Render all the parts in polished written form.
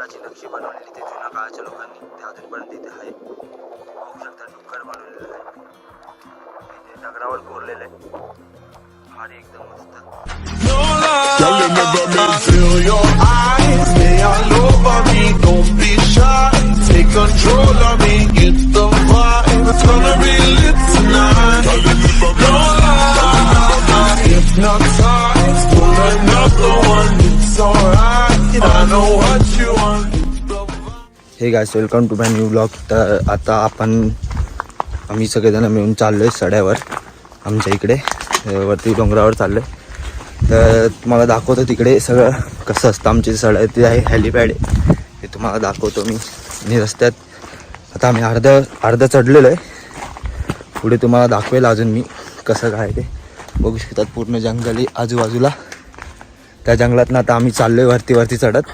डोंगराची नक्षी बनवलेली ते जुन्या काळाच्या लोकांनी, ते अजूनपर्यंत इथे आहे. बघू शकता डोंगर बनवलेलं आहे, इथे दगडावर कोरलेलं आहे. भारी एकदम मस्त. Take control of me, get the vibe. It's gonna be lit tonight. Don't lie, hypnotize. Pull another one, it's alright. I know what you want. Hey guys, welcome to my new blog. तर आता आम्ही सगळेजण मिळून चाललो आहे सड्यावर. आमच्या इकडे वरती डोंगरावर चाललो आहे. तर तुम्हाला दाखवतो तिकडे सगळं कसं असतं. आमची सड आहे, ते आहे हेलिपॅड आहे, ते तुम्हाला दाखवतो मी. आणि रस्त्यात आता आम्ही अर्धा चढलेलो आहे. पुढे तुम्हाला दाखवेल अजून मी कसं काय ते. बघू शकतात पूर्ण जंगल आहे आजूबाजूला. त्या जंगलातनं आता आम्ही चाललो आहे वरती चढत.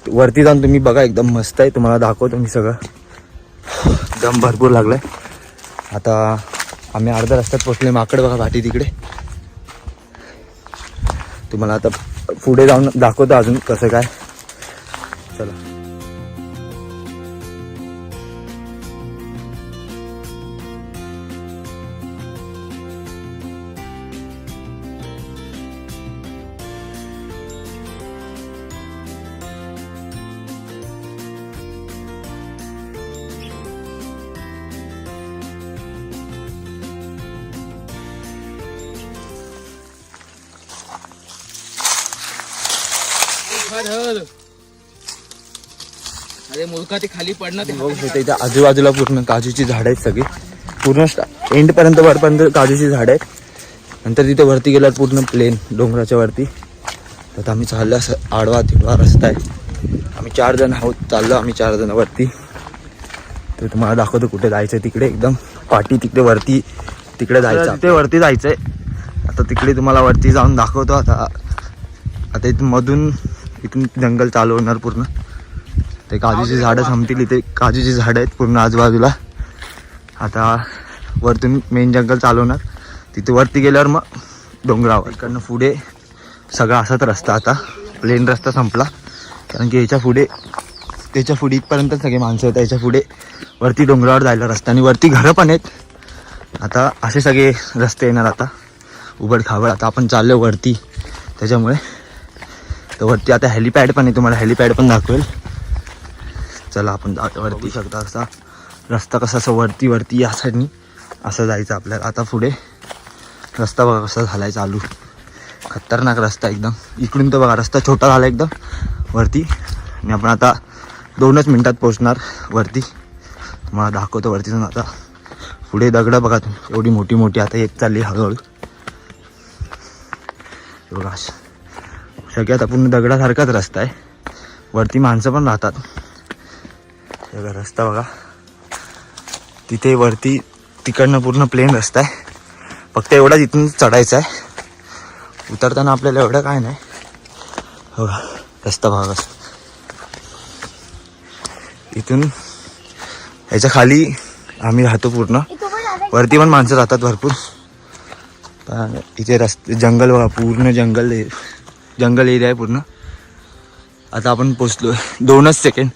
वरती जाऊन तुम्ही बघा, एकदम मस्त आहे. तुम्हाला दाखवतो मी सगळं. दम भरपूर लागला आहे. आता आम्ही अर्ध्या रस्त्यात पोचले. माकड बघा पाठी तिकडे. तुम्हाला आता पुढे जाऊन दाखवतो अजून कसं काय. चला. अरे मुलगा ते खाली पडणं. ते बघू शकता इथे आजूबाजूला पूर्ण काजूची झाडं आहेत सगळी. पूर्ण एंड पर्यंत वरपर्यंत काजूची झाडं आहेत. नंतर तिथे वरती गेल्यावर पूर्ण प्लेन डोंगराच्या वरती. तर आम्ही चाललो, असं आडवा तिडवा रस्ता आहे. आम्ही 4 जण आहोत, चाललो आम्ही 4 जण वरती. तर तुम्हाला दाखवतो कुठे जायचं आहे. तिकडे एकदम पाठी तिकडे वरती तिकडे जायचं. तिथे वरती जायचंय. आता तिकडे तुम्हाला वरती जाऊन दाखवतो. आता इथून जंगल चालू होणार पूर्ण. ते काजूची झाडं थांबतील. इथे काजूची झाडं आहेत पूर्ण आजूबाजूला. आता वरतून मेन जंगल चालू होणार. तिथे वरती गेल्यावर मग डोंगरावर. इकडनं पुढे सगळा असाच रस्ता. आता प्लेन रस्ता संपला, कारण की त्याच्या पुढे इथपर्यंत सगळे माणसं आहेत. त्याच्या पुढे वरती डोंगरावर जायला रस्ता, आणि वरती घरं पण आहेत. आता असे सगळे रस्ते येणार आता उबड खाबड. आता आपण चाललो वरती, त्याच्यामुळे तर वरती आता हेलिपॅड पण आहे. तुम्हाला हेलिपॅड पण दाखवेल. चला आपण वरती. शकता असा रस्ता कसा, असं वरती या साईडनी असं जायचं आपल्याला. आता पुढे रस्ता बघा कसा झालाय चालू. खतरनाक रस्ता एकदम. इकडून तर बघा रस्ता छोटा झाला एकदम वरती. आणि आपण आता 2च मिनिटात पोहोचणार वरती. तुम्हाला दाखवतो वरती जाऊन. आता पुढे दगडं बघा तुम्ही, एवढी मोठी आता येत चालली हळूहळू. बघा सगळ्यात आता पूर्ण दगडासारखाच रस्ता आहे. वरती माणसं पण राहतात. बघा रस्ता बघा. तिथे वरती तिकडनं पूर्ण प्लेन रस्ता आहे. फक्त एवढाच इथून चढायचा आहे. उतरताना आपल्याला एवढं काय नाही. बघा रस्ता बघा कसं. इथून याच्या खाली आम्ही राहतो पूर्ण. वरती पण माणसं राहतात भरपूर. इथे रस्ते जंगल बघा, पूर्ण जंगल एरिया आहे पूर्ण. आता आपण पोचलो. 2च सेकंड,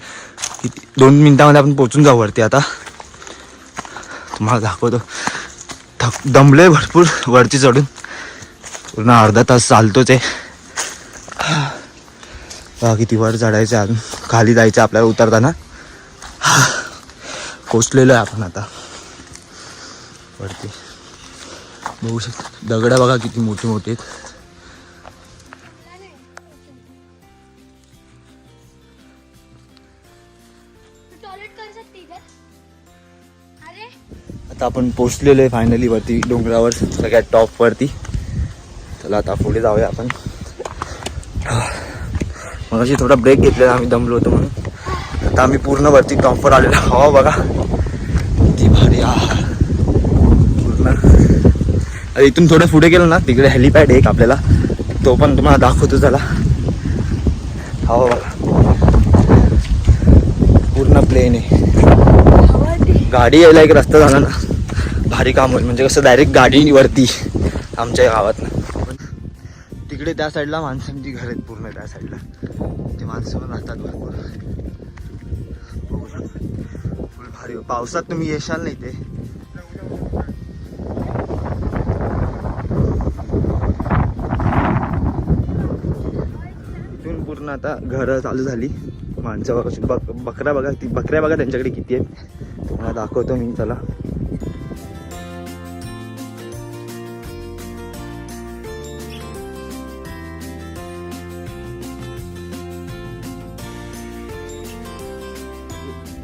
2 मिनिटामध्ये आपण पोचून जाऊ वरती. आता तुम्हाला दाखवतो. दमलोय भरपूर वरती चढून. पूर्ण अर्धा तास चालतोच आहे. किती वर चढायचं अजून, खाली जायचं आपल्याला उतरताना. पोचलेलो आहे आपण आता वरती. बघू शकता दगडं बघा किती मोठी आहेत. आता आपण पोचलेलो आहे फायनली वरती डोंगरावर, सगळ्यात टॉप वरती. चला आता पुढे जाऊया आपण. मगाशी थोडा ब्रेक घेतलेला, आम्ही दमलो होतो म्हणून. आता आम्ही पूर्ण वरती टॉपवर आलेलो. हवा बघा किती भारी. पूर्ण इथून थोडं पुढे गेलो ना, तिकडे हेलिपॅड एक आपल्याला, तो पण तुम्हाला दाखवतो. चला. हवा बघा पूर्ण प्लेन आहे. गाडी यायला एक रस्ता झाला ना, भारी काम होईल. म्हणजे कसं डायरेक्ट गाडी वरती आमच्या गावात ना. तिकडे त्या साईडला माणसांची घर आहेत पूर्ण त्या साईडला. इथे माणसं पण राहतात भरपूर. बघू शकता फुल भारी. पावसात तुम्ही येशाल नाही ते. इथून पूर्ण आता घरं चालू झाली. माणसं बकऱ्या बघा, ती बकऱ्या बघा त्यांच्याकडे किती आहेत तुम्हाला दाखवतो मी. चला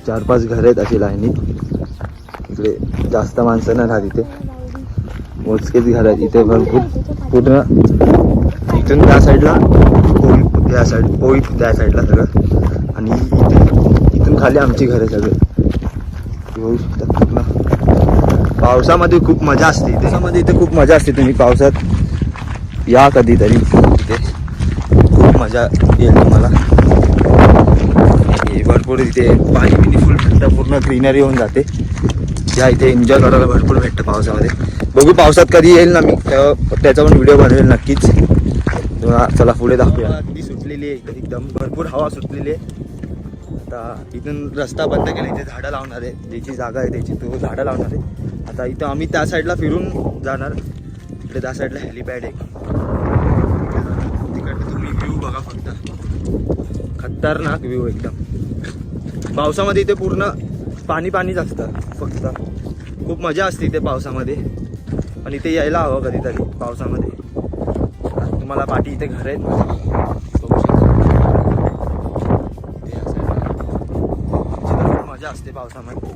चार पाच घर आहेत अशी लाईनीत. इकडे जास्त माणसं नाही राहत, इथे मोजकेच घर आहेत. इथे भरपूर पूर्ण इथून त्या साईडला पोळी, त्या साईड पोळी त्या साईडला सगळं. आणि इथून खाली आमची घरं सगळे बघू शकता. पूर्ण पावसामध्ये खूप मजा असते इथे. पावसामध्ये इथे खूप मजा असते. तुम्ही पावसात या कधीतरी, इथे खूप मजा येईल तुम्हाला. भरपूर इथे पाणी बिनी फुल भेटतं, पूर्ण ग्रीनरी होऊन जाते. या इथे एन्जॉय करायला भरपूर भेटतं पावसामध्ये. बघू पावसात कधी येईल ना मी, त्याचा पण व्हिडिओ बनवेल नक्कीच. चला पुढे दाखवूया. ती सुटलेली आहे इथे, एकदम भरपूर हवा सुटलेली आहे. आता इथून रस्ता बंद केला, इथे झाडं लावणार आहे. ज्याची जागा आहे त्याची तो झाडं लावणार आहे. आता इथं आम्ही त्या साईडला फिरून जाणार. इकडे त्या साईडला हेलिपॅड आहे. तिकडे तुम्ही व्ह्यू बघा फक्त, खतरनाक व्ह्यू एकदम. पावसामध्ये इथे पूर्ण पाणी पाणीच असतं फक्त. खूप मजा असते इथे पावसामध्ये. पण इथे यायला हवं कधीतरी पावसामध्ये. तुम्हाला पाठी इथे घर आहेत बघू शकता. खूप मजा असते पावसामध्ये.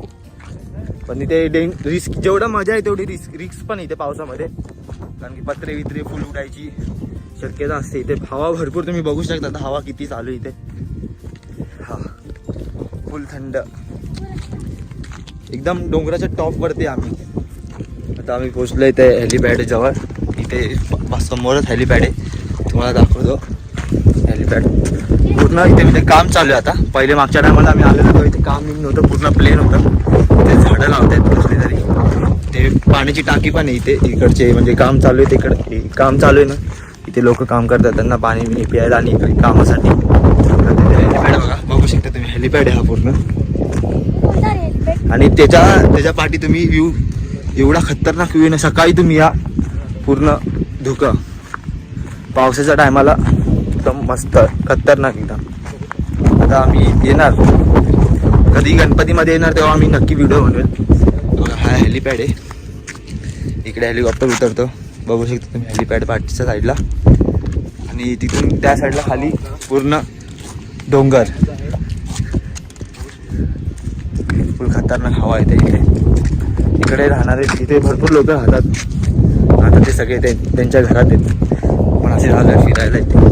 पण इथे रिस्क, जेवढं मजा आहे तेवढी रिस्क पण इथे पावसामध्ये. कारण की पत्रे वित्रे फुल उडायची शक्यता असते इथे. हवा भरपूर तुम्ही बघू शकता. आता हवा किती चालू आहे इथे. हा फुल थंड एकदम. डोंगराच्या टॉपवरती आम्ही आता आम्ही पोहोचलो इथे हेलिपॅड जवळ. इथे समोरच हेलिपॅड आहे, तुम्हाला दाखवतो हेलिपॅड. पूर्ण इथे काम चालू आहे आता. पहिले मागच्या टायमाला आम्ही आलेलो होतो, इथे काम नव्हतं, पूर्ण प्लेन होतं. ते झाडं लावत आहेत कसली तरी. ते पाण्याची टाकी पण आहे इथे. इकडचे म्हणजे काम चालू आहे, तिकडे काम चालू आहे ना, इथे लोक काम करतात, त्यांना पाणी बिणी प्यायला आणि इकडे कामासाठी. हेलिपॅड बघा, बघू शकता तुम्ही हेलिपॅड आहे हा पूर्ण. आणि त्याच्या पाठी तुम्ही व्ह्यू, एवढा खतरनाक व्ह्यू ना. सकाळी तुम्ही या, पूर्ण धुकं. पावसाच्या टायमाला एकदम मस्त खतरनाक एकदम. आता आम्ही येणार कधी गणपतीमध्ये येणार तेव्हा आम्ही नक्की व्हिडिओ बनवेल. हा हेलिपॅड आहे. इकडे हेलिकॉप्टर उतरतो, बघू शकता तुम्ही हेलिपॅड पाठच्या साईडला. आणि तिथून त्या साईडला खाली पूर्ण डोंगर. फुल खतरनाक हवा येते इथे. इकडे राहणारे तिथे भरपूर लोक राहतात. आता ते सगळे त्यांच्या घरात आहेत, पण असे झालं फिरायला इथे.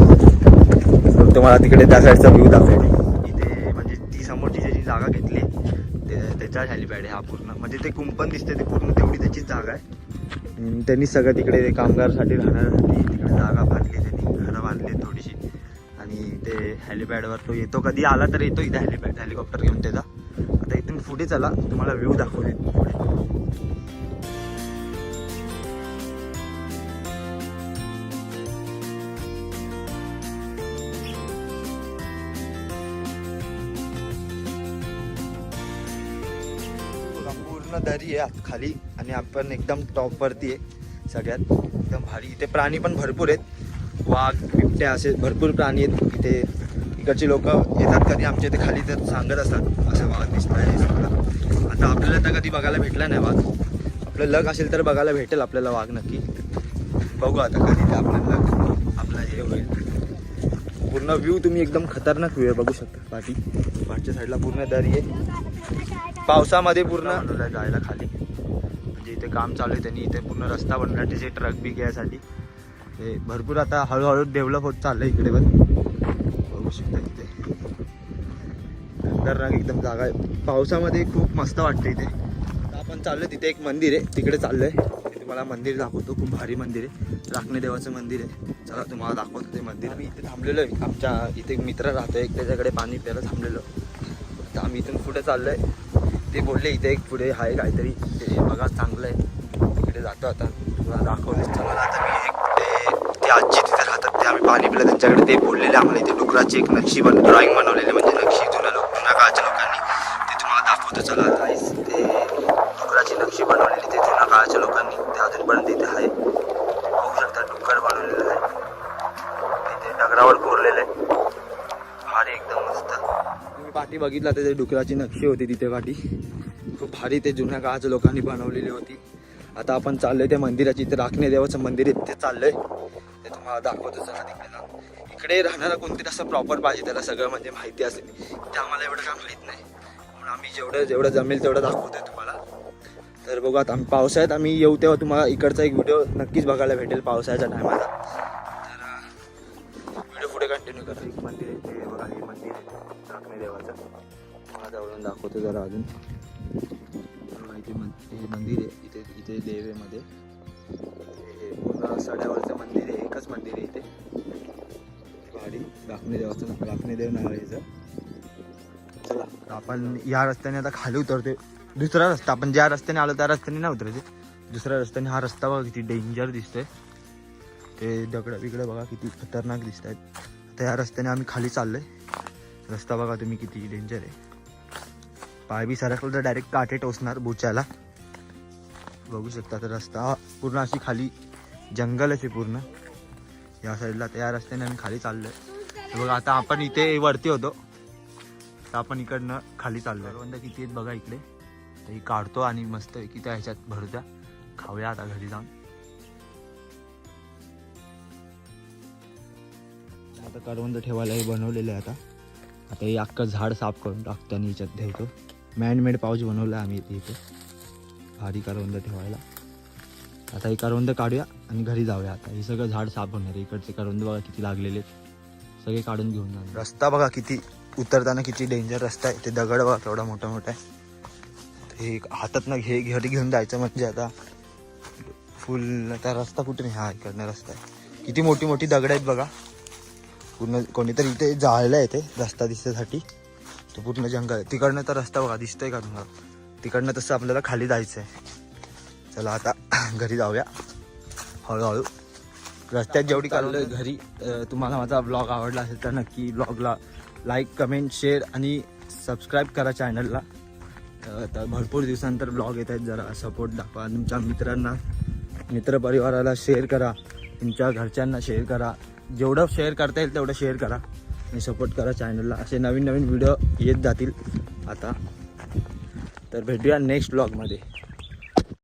तुम्हाला तिकडे त्या साईडचा व्ह्यू दाखवेल. इथे म्हणजे ती समोरची ज्याची जागा घेतली त्याचा हेलिपॅड आहे हा पूर्ण. म्हणजे ते कुंपण दिसते ते पूर्ण, तेवढी त्याचीच जागा आहे. त्यांनी सगळं तिकडे कामगारासाठी राहण्यासाठी तिकडे जागा बांधली, त्यांनी घरं बांधली थोडीशी. आणि ते हेलिपॅडवर तो येतो, कधी आला तर येतो इथे हेलिपॅड, हेलिकॉप्टर घेऊन त्याचा. आता इथून पुढे चला, तुम्हाला व्ह्यू दाखवले पुढे. पूर्ण दरी आहे खाली आणि आपण एकदम टॉप वरती आहे सगळ्यात. एकदम भारी. इथे प्राणी पण भरपूर आहेत, वाघ बिबट्या असे भरपूर प्राणी आहेत इथे. इकडचे लोक येतात कधी आमच्या इथे खाली तर सांगत असतात असं वाघ दिसत आहे सगळं. आता आपल्याला तर कधी बघायला भेटला नाही वाघ. आपलं लक असेल तर बघायला भेटेल आपल्याला वाघ नक्की. बघू आता कधी ते आपलं लक आपला हे होईल. पूर्ण व्ह्यू तुम्ही एकदम खतरनाक व्ह्यू आहे बघू शकता. पाठच्या साईडला पूर्ण दरी आहे. पावसामध्ये पूर्ण जायला खाली म्हणजे इथे काम चालू आहे त्यांनी. इथे पूर्ण रस्ता बनला तिचे ट्रक बी घ्यायसाठी. ते भरपूर आता हळूहळू डेव्हलप होत चाललं इकडे पण बघू शकता. इथे खतरनाक एकदम जागा आहे. पावसामध्ये खूप मस्त वाटतं इथे. आपण चाललोय तिथे एक मंदिर आहे, तिकडे चाललोय. तुम्हाला मंदिर दाखवतो, खूप भारी मंदिर आहे. राखणे देवाचं मंदिर आहे. चला तुम्हाला दाखवतो ते मंदिर. मी इथे थांबलेलो आहे, आमच्या इथे एक मित्र राहतो एक, त्याच्याकडे पाणी प्यायला थांबलेलो. तर आम्ही इथून पुढे चाललोय. ते बोलले इथे एक पुढे आहे काहीतरी, ते बघा चांगलं आहे, तिकडे जातो आता तुम्हाला दाखवले. चला आता मी एक ते आजी तिथे राहतात ते आम्ही पाणी पिलं त्यांच्याकडे ते बोललेले आम्हाला इथे डुकराची एक नक्षी ड्रॉइंग बनवलेली म्हणजे नक्षी जुन्या काळच्या लोकांनी ते तुम्हाला दाखवतो चला आता ते डुकराची नक्षी बनवलेली ते जुन्या काळच्या लोकांनी ते अजूनपर्यंत इथे आहे बघू शकता डुक्कर बनवलेलं आहे इथे दगडावर कोरलेलं आहे भारी एकदम मस्त तुम्ही पाठी बघितला ते डुकराची नक्षी होती तिथे पाठी खूप भारी ते जुन्या काळाच्या लोकांनी बनवलेली होती. आता आपण चाललोय त्या मंदिराची इथे राखणे देवाचं मंदिर आहे तिथे चाललोय ते तुम्हाला दाखवतो चला तिकडे इकडे राहणारा कोणतरी असं प्रॉपर पाहिजे त्याला सगळं म्हणजे माहिती असेल ते आम्हाला एवढं काय माहीत नाही म्हणून आम्ही जेवढं जमेल तेवढं दाखवतोय तुम्हाला. तर बघू आता आम्ही पावसाळ्यात आम्ही येऊ तेव्हा तुम्हाला इकडचा एक व्हिडिओ नक्कीच बघायला भेटेल पावसाळ्याच्या टायमाला. तर व्हिडिओ पुढे कंटिन्यू करा. एक मंदिर आहे ते बघा हे मंदिर आहे राखणे देवाचं तुम्हाला जवळून दाखवतो जरा अजून हे मंदिर आहे इथे देवेमध्ये हे पूर्ण सड्यावरचं मंदिर आहे एकच मंदिर आहे इथे भारी राखणे देवाचं राखणे देव नाव आहे याचं. चला आपण या रस्त्याने आता खाली उतरते दुसरा रस्ता आपण ज्या रस्त्याने आलो त्या रस्त्याने नाही उतरायचे दुसऱ्या रस्त्याने हा रस्ता बघा किती डेंजर दिसतोय ते दगडं बिगडं बघा किती खतरनाक दिसत आहेत. आता या रस्त्याने आम्ही खाली चाललोय रस्ता बघा तुम्ही किती डेंजर आहे पाय बी सरकलं तर डायरेक्ट काटे टोचणार बुचायला बघू शकता. तर रस्ता पूर्ण अशी खाली जंगलच आहे पूर्ण या साईडला त्या रस्त्याने आम्ही खाली चाललोय बघा. आता आपण इथे वरती होतो तर आपण इकडनं खाली चाललोय करवंद किती आहेत बघा इकडे ते काढतो आणि मस्त की त्या ह्याच्यात भरूया खाऊया आता घरी जाऊन. आता करवंद ठेवायला हे बनवलेलं आहे आता हे अख्खं झाड साफ करून टाकतो आणि ह्याच्यात ठेवतो मॅनमेड पाऊच बनवला आम्ही इथे भारी करवंद ठेवायला. आता हे करवंद काढूया आणि घरी जाऊया. आता हे सगळं झाड साफ होणार आहे इकडचे करवंद बघा किती लागलेले आहेत सगळे काढून घेऊन जाणार. रस्ता बघा किती उतरताना किती डेंजर रस्ता आहे ते दगड बघा केवढा मोठा मोठा आहे हे हातात ना घरी घेऊन जायचं म्हणजे आता फुल त्या रस्ता कुठे नाही हा इकडनं रस्ता आहे किती मोठी मोठी दगड आहेत बघा पूर्ण कोणीतरी इथे जाळलं आहे ते रस्ता दिसण्यासाठी तो पूर्ण जंगल आहे तिकडनं तर रस्ता बघा दिसतोय का तुम्हाला तिकडनं तसं आपल्याला खाली जायचं आहे. चला आता घरी जाऊया हळूहळू रस्त्यात जेवढी चाललोय घरी. तुम्हाला माझा ब्लॉग आवडला असेल तर नक्की ब्लॉगला लाईक कमेंट शेअर आणि सबस्क्राईब करा चॅनलला. तर भरपूर दिवसानंतर ब्लॉग येत आहेत जरा सपोर्ट दाखवा तुमच्या मित्रांना मित्रपरिवाराला शेअर करा तुमच्या घरच्यांना शेअर करा जेवढं शेअर करता येईल तेवढं शेअर करा आणि सपोर्ट करा चॅनलला. असे नवीन नवीन व्हिडिओ येत जातील आता. तर भेटूया नेक्स्ट ब्लॉगमध्ये.